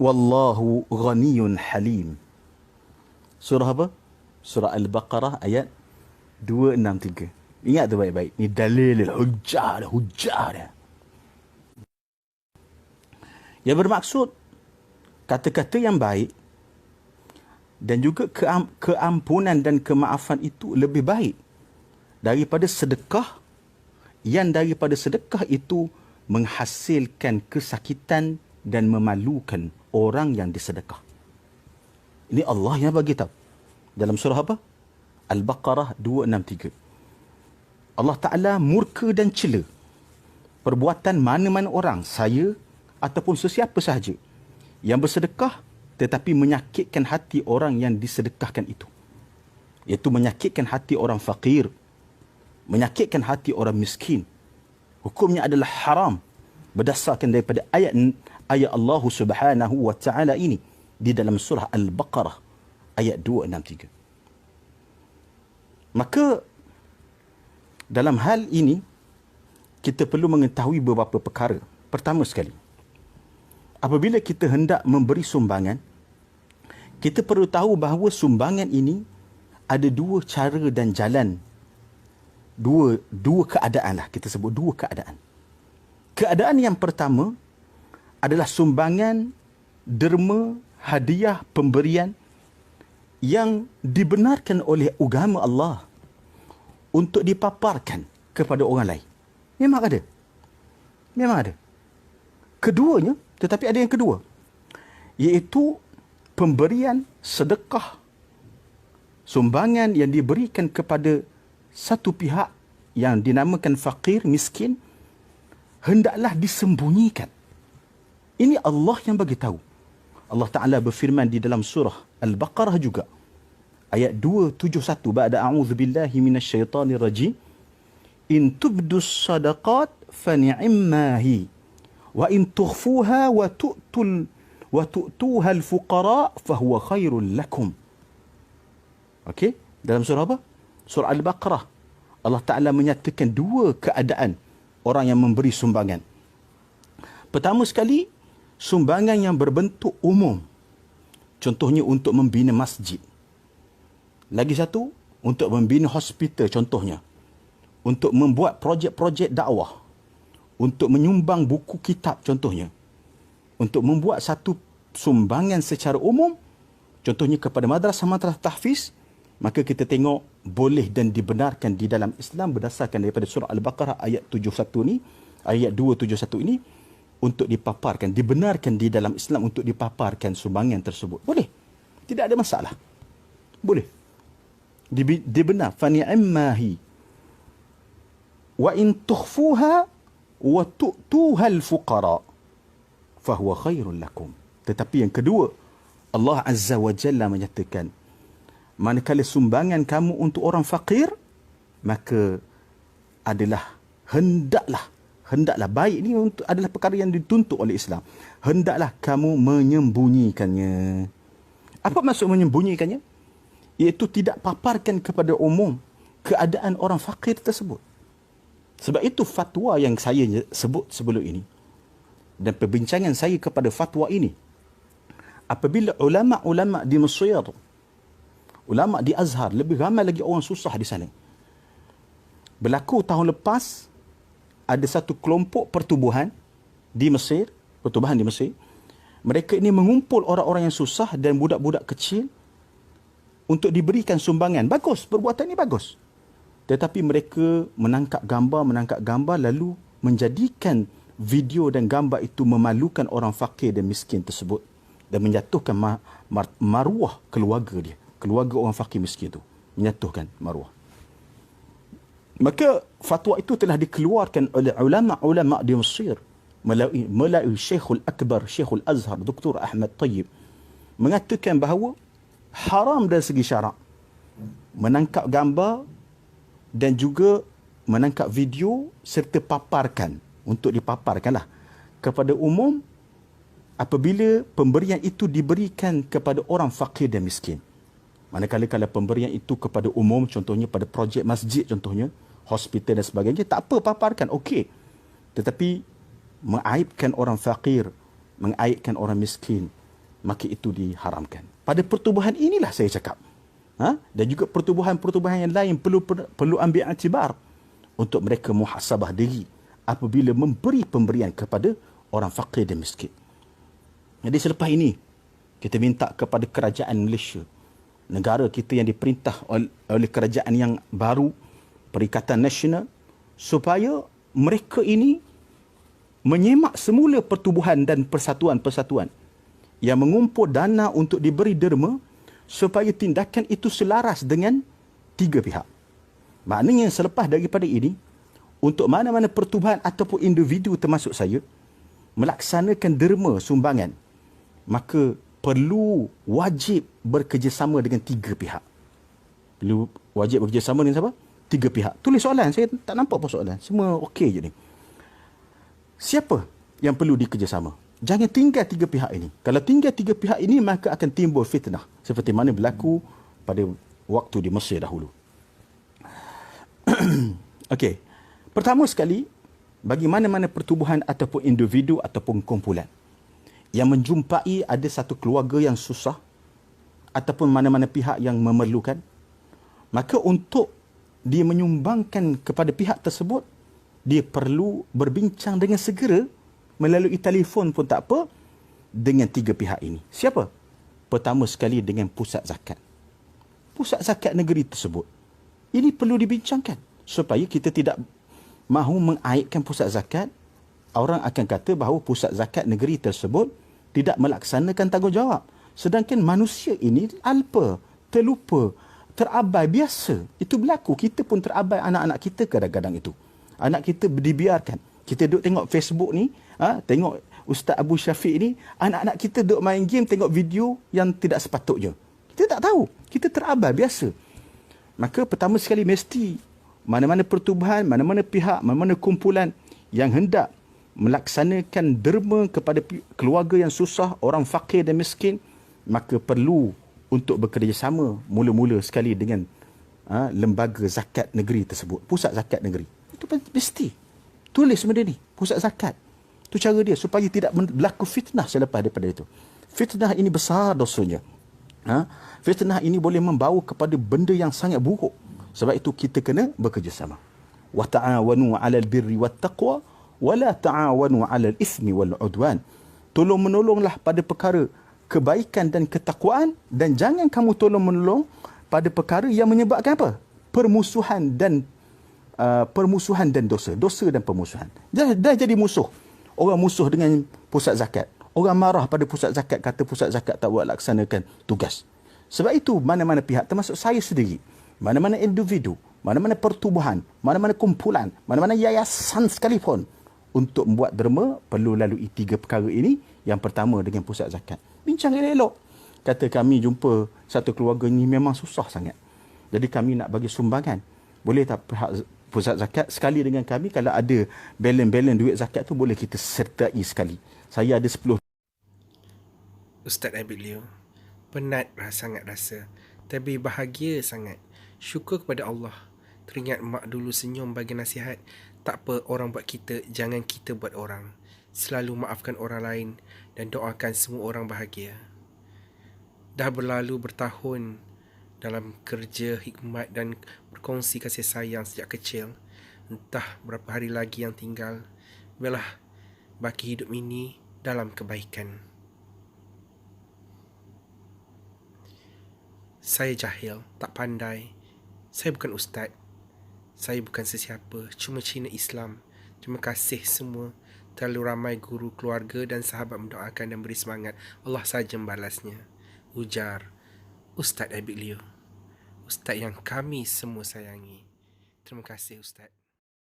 Wallahu ghaniyun halim. Surah apa? Surah Al-Baqarah ayat 263. Ingat tu baik-baik. Ni dalil hujjah dah, hujjah dah. Yang bermaksud kata-kata yang baik dan juga keampunan dan kemaafan itu lebih baik daripada sedekah yang daripada sedekah itu menghasilkan kesakitan dan memalukan orang yang disedekah. Ini Allah yang bagi tahu. Dalam surah apa? Al-Baqarah 263. Allah Ta'ala murka dan cela perbuatan mana-mana orang, saya ataupun sesiapa sahaja yang bersedekah tetapi menyakitkan hati orang yang disedekahkan itu. Iaitu menyakitkan hati orang fakir, menyakitkan hati orang miskin. Hukumnya adalah haram berdasarkan daripada ayat Allah Subhanahu wa Ta'ala ini di dalam surah Al-Baqarah ayat 263. Maka dalam hal ini kita perlu mengetahui beberapa perkara. Pertama sekali, apabila kita hendak memberi sumbangan, kita perlu tahu bahawa sumbangan ini ada dua cara dan jalan. Dua keadaan lah. Kita sebut dua keadaan. Keadaan yang pertama adalah sumbangan, derma, hadiah, pemberian yang dibenarkan oleh agama Allah untuk dipaparkan kepada orang lain. Memang ada. Memang ada. Keduanya, tetapi ada yang kedua, iaitu pemberian sedekah, sumbangan yang diberikan kepada satu pihak yang dinamakan fakir, miskin, hendaklah disembunyikan. Ini Allah yang bagi tahu. Allah Ta'ala berfirman di dalam surah Al-Baqarah juga. Ayat 271. Ba'da a'udhu billahi minasyaitanir rajim. In tubdus sadaqat fani'immahi. Wa in tukhfuha wa tu'tuha al-fuqara fahuwa khairul lakum. Okey? Dalam surah apa? Surah Al-Baqarah. Allah Ta'ala menyatakan dua keadaan orang yang memberi sumbangan. Pertama sekali, sumbangan yang berbentuk umum. Contohnya untuk membina masjid. Lagi satu, untuk membina hospital contohnya. Untuk membuat projek-projek dakwah. Untuk menyumbang buku kitab contohnya. Untuk membuat satu sumbangan secara umum, contohnya kepada madrasah-madrasah tahfiz, maka kita tengok boleh dan dibenarkan di dalam Islam berdasarkan daripada surah Al-Baqarah ayat 71 ni, ayat 271 ini, untuk dipaparkan, dibenarkan di dalam Islam untuk dipaparkan sumbangan tersebut. Boleh. Tidak ada masalah. Boleh. Dibenar. Fani'immahi. Wa in tukhfuha wa tu'tuha al-fuqara fahuwa khairul lakum. Tetapi yang kedua, Allah Azza wa Jalla menyatakan, manakala sumbangan kamu untuk orang fakir, maka hendaklah baik ini adalah perkara yang dituntut oleh Islam. Hendaklah kamu menyembunyikannya. Apa maksud menyembunyikannya? Iaitu tidak paparkan kepada umum keadaan orang fakir tersebut. Sebab itu fatwa yang saya sebut sebelum ini dan perbincangan saya kepada fatwa ini, apabila ulama-ulama di Mesir, ulama di Azhar, lebih ramai lagi orang susah di sana. Berlaku tahun lepas, ada satu kelompok pertubuhan di Mesir, mereka ini mengumpul orang-orang yang susah dan budak-budak kecil untuk diberikan sumbangan. Bagus, perbuatan ini bagus. Tetapi mereka menangkap gambar lalu menjadikan video dan gambar itu memalukan orang fakir dan miskin tersebut dan menjatuhkan maruah keluarga dia. Keluarga orang fakir miskin itu menyatuhkan maruah. Maka fatwa itu telah dikeluarkan oleh ulama-ulama di Mesir melalui Syekhul Akbar, Syekhul Azhar, Dr. Ahmad Tayyib, mengatakan bahawa haram dari segi syarak menangkap gambar dan juga menangkap video serta paparkan, untuk dipaparkanlah kepada umum apabila pemberian itu diberikan kepada orang fakir dan miskin. Manakala kalau pemberian itu kepada umum, contohnya pada projek masjid, contohnya hospital dan sebagainya, tak apa, paparkan, okey. Tetapi mengaibkan orang fakir, mengaibkan orang miskin, maka itu diharamkan. Pada pertubuhan inilah saya cakap. Dan juga pertubuhan-pertubuhan yang lain perlu ambil iktibar untuk mereka muhasabah diri apabila memberi pemberian kepada orang fakir dan miskin. Jadi selepas ini, kita minta kepada kerajaan Malaysia, negara kita yang diperintah oleh kerajaan yang baru, Perikatan Nasional, supaya mereka ini menyemak semula pertubuhan dan persatuan-persatuan yang mengumpul dana untuk diberi derma supaya tindakan itu selaras dengan tiga pihak. Maknanya selepas daripada ini, untuk mana-mana pertubuhan ataupun individu termasuk saya, melaksanakan derma sumbangan, maka perlu wajib bekerjasama dengan tiga pihak. Perlu wajib bekerjasama dengan siapa? Tiga pihak. Tulis soalan, saya tak nampak pun soalan. Semua okey je ni. Siapa yang perlu dikerjasama? Jangan tinggal tiga pihak ini. Kalau tinggal tiga pihak ini, maka akan timbul fitnah. Seperti mana berlaku pada waktu di Mesir dahulu. Okey. Pertama sekali, bagi mana-mana pertubuhan ataupun individu ataupun kumpulan yang menjumpai ada satu keluarga yang susah ataupun mana-mana pihak yang memerlukan, maka untuk dia menyumbangkan kepada pihak tersebut, dia perlu berbincang dengan segera melalui telefon pun tak apa dengan tiga pihak ini. Siapa? Pertama sekali dengan pusat zakat. Pusat zakat negeri tersebut. Ini perlu dibincangkan supaya kita tidak mahu mengaibkan pusat zakat. Orang akan kata bahawa pusat zakat negeri tersebut tidak melaksanakan tanggungjawab. Sedangkan manusia ini alpa, terlupa, terabai biasa. Itu berlaku. Kita pun terabai anak-anak kita kadang-kadang itu. Anak kita dibiarkan. Kita duduk tengok Facebook ni, tengok Ustaz Abu Syafiq ni, anak-anak kita duduk main game, tengok video yang tidak sepatutnya. Kita tak tahu. Kita terabai biasa. Maka pertama sekali mesti mana-mana pertubuhan, mana-mana pihak, mana-mana kumpulan yang hendak melaksanakan derma kepada keluarga yang susah, orang fakir dan miskin, maka perlu untuk bekerjasama mula-mula sekali dengan lembaga zakat negeri tersebut, pusat zakat negeri. Itu mesti. Tulis benda ni, pusat zakat. Itu cara dia supaya tidak berlaku fitnah selepas daripada itu. Fitnah ini besar dosanya. Fitnah ini boleh membawa kepada benda yang sangat buruk. Sebab itu kita kena bekerjasama. Wa ta'awanu 'alal birri wat taqwa wa la ta'awanu 'alal itsmi wal 'udwan. Tolong-menolonglah pada perkara kebaikan dan ketakwaan, dan jangan kamu tolong-menolong pada perkara yang menyebabkan apa? Permusuhan dan dosa dan permusuhan. Dah jadi musuh. Orang musuh dengan pusat zakat. Orang marah pada pusat zakat, kata pusat zakat tak buat laksanakan tugas. Sebab itu mana-mana pihak, termasuk saya sendiri, mana-mana individu, mana-mana pertubuhan, mana-mana kumpulan, mana-mana yayasan sekalipun, untuk membuat derma perlu lalui tiga perkara ini. Yang pertama dengan pusat zakat. Bincang elok. Kata kami jumpa satu keluarga ini memang susah sangat. Jadi kami nak bagi sumbangan. Boleh tak pihak pusat zakat sekali dengan kami, kalau ada balance duit zakat tu boleh kita sertai sekali. Saya ada 10. Ustaz Abid Leo, penat sangat rasa, tapi bahagia sangat. Syukur kepada Allah. Teringat mak dulu senyum bagi nasihat. Tak apa orang buat kita, jangan kita buat orang. Selalu maafkan orang lain dan doakan semua orang bahagia. Dah berlalu bertahun dalam kerja hikmat dan berkongsi kasih sayang sejak kecil. Entah berapa hari lagi yang tinggal. Biarlah baki hidup ini dalam kebaikan. Saya jahil, tak pandai. Saya bukan ustaz. Saya bukan sesiapa, cuma cina Islam. Terima kasih semua. Terlalu ramai guru, keluarga dan sahabat mendoakan dan beri semangat. Allah saja membalasnya. Ujar Ustaz Abid Leo, ustaz yang kami semua sayangi. Terima kasih Ustaz.